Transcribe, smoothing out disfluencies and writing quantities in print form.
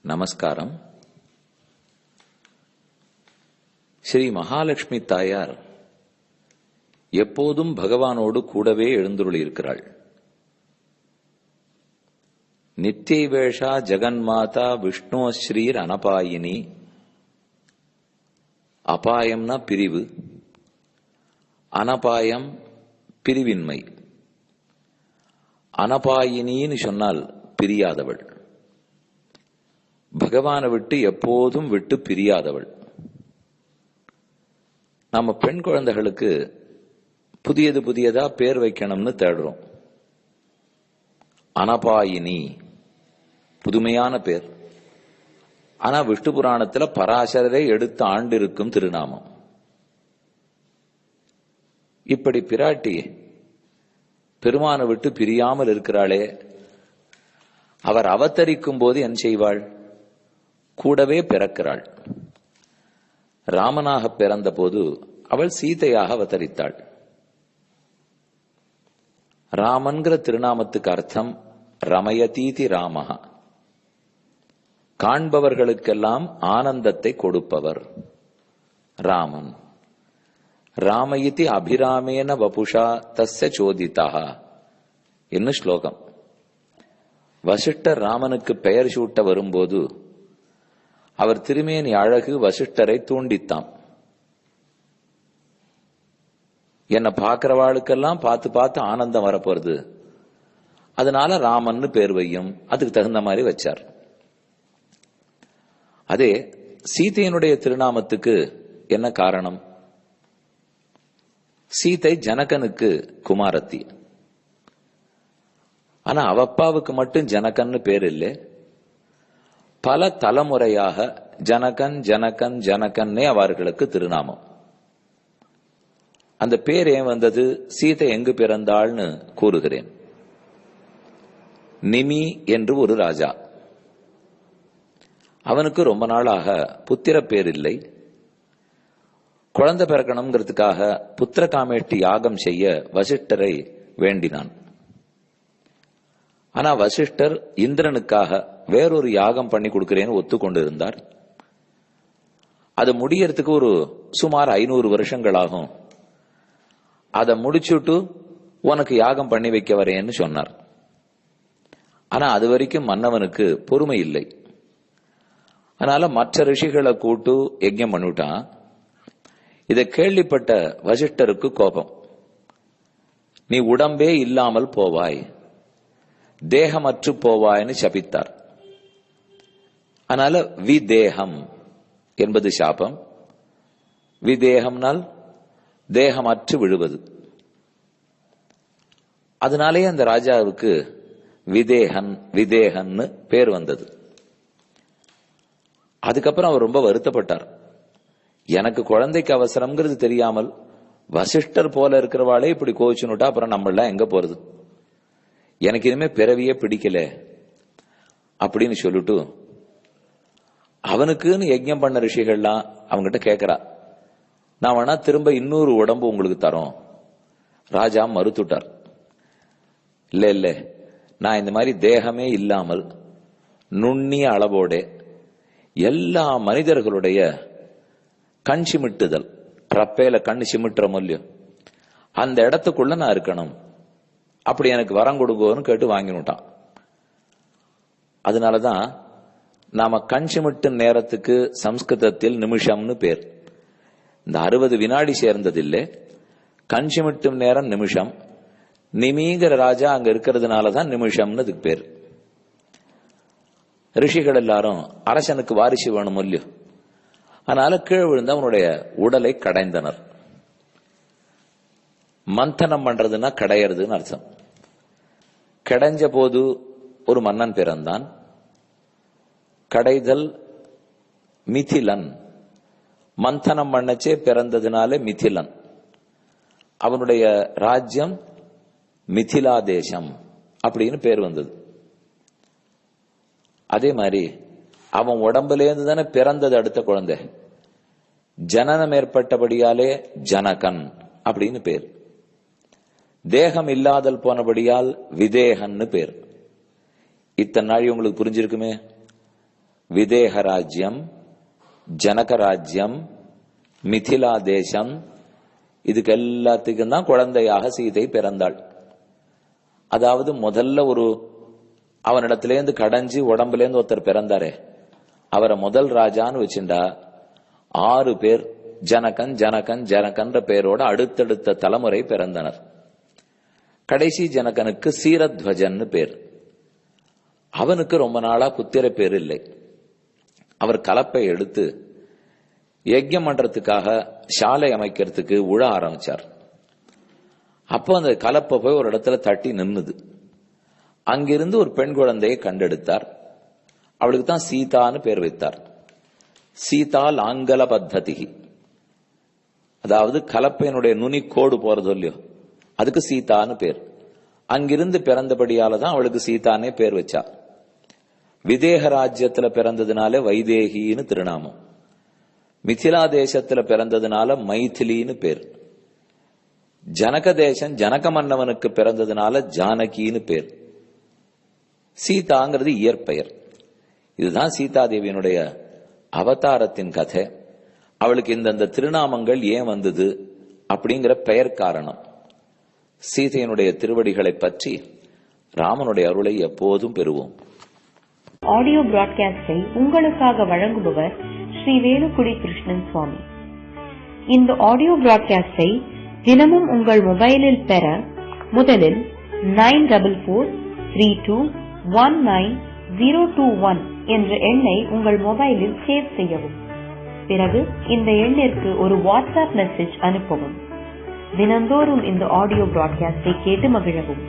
நமஸ்காரம். ஸ்ரீ மகாலட்சுமி தாயார் எப்போதும் பகவானோடு கூடவே எழுந்துருளியிருக்கிறாள். நித்யவேஷா ஜெகன்மாதா விஷ்ணு ஸ்ரீர் அனபாயினி. அபாயம்னா பிரிவு, அனபாயம் பிரிவின்மை. அனபாயினின்னு சொன்னால் பிரியாதவள், பகவானை விட்டு எப்போதும் விட்டு பிரியாதவள். நம்ம பெண் குழந்தைகளுக்கு புதியதா பேர் வைக்கணும்னு தேடுறோம். அனபாயினி புதுமையான பேர். ஆனா விஷ்ணு புராணத்துல பராசரரை எடுத்து ஆண்டிருக்கும் திருநாமம். இப்படி பிராட்டி பெருமானை விட்டு பிரியாமல் இருக்கிறாளே, அவர் அவதரிக்கும் போது என்ன செய்வாள்? கூடவே பிறக்கிறாள். ராமனாக பிறந்த போது அவள் சீதையாக அவதரித்தாள். ராமன்கிற திருநாமத்துக்கு அர்த்தம் ரமயதீதி ராமஹ, காண்பவர்களுக்கெல்லாம் ஆனந்தத்தை கொடுப்பவர் ராமன். ராமயிதி அபிராமேன வபுஷா தஸ்ய சோதிதா என்ன ஸ்லோகம். வசிஷ்டர் ராமனுக்கு பெயர் சூட்ட வரும்போது அவர் திருமேனி அழகு வசிஷ்டரை தூண்டித்தாம். என்ன பார்க்கிறவாளுக்கெல்லாம் பார்த்து பார்த்து ஆனந்தம் வரப்போறது, அதனால ராமன்னு பேர் வையும். அதுக்கு தகுந்த மாதிரி வச்சார். அதே சீதையினுடைய திருநாமத்துக்கு என்ன காரணம்? சீதை ஜனகனுக்கு குமாரத்தி. ஆனா அவ அப்பாவுக்கு மட்டும் ஜனகன்னு பேர் இல்லை, பல தலைமுறையாக ஜனகன் ஜனகன் ஜனகன்னே அவர்களுக்கு திருநாமம். அந்த பேர் ஏன் வந்தது, சீதை எங்கு பிறந்தாள்னு கூறுகிறேன். நிமி என்று ஒரு ராஜா, அவனுக்கு ரொம்ப நாளாக புத்திர பேர் இல்லை. குழந்தை பிறக்கணுங்கிறதுக்காக புத்திர காமேஷ்டி யாகம் செய்ய வசிஷ்டரை வேண்டினான். ஆனா வசிஷ்டர் இந்திரனுக்காக வேறொரு யாகம் பண்ணி கொடுக்கிறேன்னு ஒத்துக்கொண்டு இருந்தார். அது முடியறதுக்கு ஒரு சுமார் 500 வருஷங்கள் ஆகும். அதை முடிச்சுட்டு உனக்கு யாகம் பண்ணி வைக்க வரேன்னு சொன்னார். ஆனா அது வரைக்கும் மன்னவனுக்கு பொறுமை இல்லை. அதனால மற்ற ரிஷிகளை கூட்டு யஜ்ஞம் பண்ணிவிட்டான். இதை கேள்விப்பட்ட வசிஷ்டருக்கு கோபம். நீ உடம்பே இல்லாமல் போவாய், தேகமற்று போவாய்னு சபித்தார். அதனால விதேகம் என்பது சாபம். விதேகம்னால் தேகமற்று விழுவது. அதனாலே அந்த ராஜாவுக்கு விதேகன்னு பேர் வந்தது. அதுக்கப்புறம் அவர் ரொம்ப வருத்தப்பட்டார். எனக்கு குழந்தைக்கு அவசரம்ங்கிறது தெரியாமல் வசிஷ்டர் போல இருக்கிறவாளே இப்படி கோச்சுனுட்டா அப்புறம் நம்மளாம் எங்க போறது, எனக்கு இனிமே பிறவியே பிடிக்கல அப்படின்னு சொல்லிட்டு அவனுக்குன்னு யஜ்ஞம் பண்ண ரிஷிகள்லாம் அவங்ககிட்ட கேட்கிறா, நான் வேணா திரும்ப இன்னொரு உடம்பு உங்களுக்கு தரோம். ராஜா மறுத்துட்டார். இல்ல நான் இந்த மாதிரி தேகமே இல்லாமல் நுண்ணிய அளவோட எல்லா மனிதர்களுடைய கண் சிமிட்டுதல், ட்ரப்பேல கண் சிமிட்டுற மூலியம் அந்த இடத்துக்குள்ள நான் இருக்கணும், அப்படி எனக்கு வரம் கொடுங்கன்னு கேட்டு வாங்கினுட்டான். அதனாலதான் நாம கண் சிமிட்டு நேரத்துக்கு சம்ஸ்கிருதத்தில் நிமிஷம்னு பேர். இந்த 60 வினாடி சேர்ந்ததில்லை, கண் சிமிட்டும் நேரம் நிமிஷம். நிமிங்கிற ராஜா அங்க இருக்கிறதுனாலதான் நிமிஷம்னு அதுக்கு பேர். ரிஷிகள் எல்லாரும் அரசனுக்கு வாரிசு வேணும் இல்லையோ, அதனால கீழ் விழுந்து அவனுடைய உடலை கடைந்தனர். மந்தனம் பண்றதுன்னா கடையறதுன்னு அர்த்தம். கடைஞ்ச போது ஒரு மன்னன் பிறந்தான். கடைதல் மிதிலன், மந்தனம் பண்ணச்சே பிறந்ததுனாலே மிதிலன். அவனுடைய ராஜ்யம் மிதிலா தேசம் அப்படின்னு பேர் வந்தது. அதே மாதிரி அவன் உடம்புலேருந்து தானே பிறந்தது அடுத்த குழந்தை. ஜனனம் ஏற்பட்டபடியாலே ஜனகன் அப்படின்னு பேர். தேகம் இல்லாதல் போனபடியால் விதேகன்னு பேர். இத்தனை நாள் உங்களுக்கு புரிஞ்சிருக்குமே. விதேக ராஜ்யம், ஜனக ராஜ்யம், மிதிலா தேசம், இதுக்கு எல்லாத்துக்கும் தான் குழந்தையாக சீதை பிறந்தாள். அதாவது முதல்ல ஒரு அவனிடத்திலேருந்து கடைஞ்சி உடம்புலேருந்து ஒருத்தர் பிறந்தாரே, அவரை முதல் ராஜான்னு வச்சுண்டா 6 பேர் ஜனகன் ஜனகன் ஜனகன்ற பேரோட அடுத்தடுத்த தலைமுறை பிறந்தனர். கடைசி ஜனகனுக்கு சீரத்வஜன் பேர். அவனுக்கு ரொம்ப நாளா புத்திர பேர் இல்லை. அவர் கலப்பை எடுத்து யஜ்யம் பண்றதுக்காக சாலை அமைக்கிறதுக்கு உழ ஆரம்பிச்சார். அப்போ அந்த கலப்பை போய் ஒரு இடத்துல தட்டி நின்னுது. அங்கிருந்து ஒரு பெண் குழந்தையை கண்டெடுத்தார். அவளுக்கு தான் சீதான்னு பேர் வைத்தார். சீதா லாங்கல பத்ததி, அதாவது கலப்பையினுடைய நுனி கோடு போறது இல்லையோ, அதுக்கு சீதான்னு பேர். அங்கிருந்து பிறந்தபடியால தான் அவளுக்கு சீதானே பேர் வச்சா. விதேக ராஜ்யத்துல பிறந்ததுனால வைதேகின்னு திருநாமம், மிதிலா தேசத்துல பிறந்ததுனால மைதிலின்னு பேர், ஜனக தேசம் ஜனக மன்னவனுக்கு பிறந்ததுனால ஜானகின்னு பேர். சீதாங்கிறது இயற்பெயர். இதுதான் சீதாதேவியினுடைய அவதாரத்தின் கதை. அவளுக்கு இந்த திருநாமங்கள் ஏன் வந்தது அப்படிங்கிற பெயர் காரணம். சீதையினுடைய திருவடிகளை பற்றி ராமனுடைய அருளை எப்போதும் பெறுவோம். ஆடியோ பிராட்காஸ்டை உங்களுக்காக வழங்குபவர் ஸ்ரீ வேலுக்குடி கிருஷ்ணன் சுவாமி. இந்த ஆடியோ பிராட்காஸ்டை தினமும் உங்கள் மொபைலில் பெற முதலில் 9443219021 என்ற எண்ணை உங்கள் மொபைலில் சேவ் செய்யவும். பிறகு இந்த எண்ணிற்கு ஒரு வாட்ஸ்அப் மெசேஜ் அனுப்பவும். தினந்தோறும் இந்த ஆடியோ பிராட்காஸ்டை கேட்டு மகிழவும்.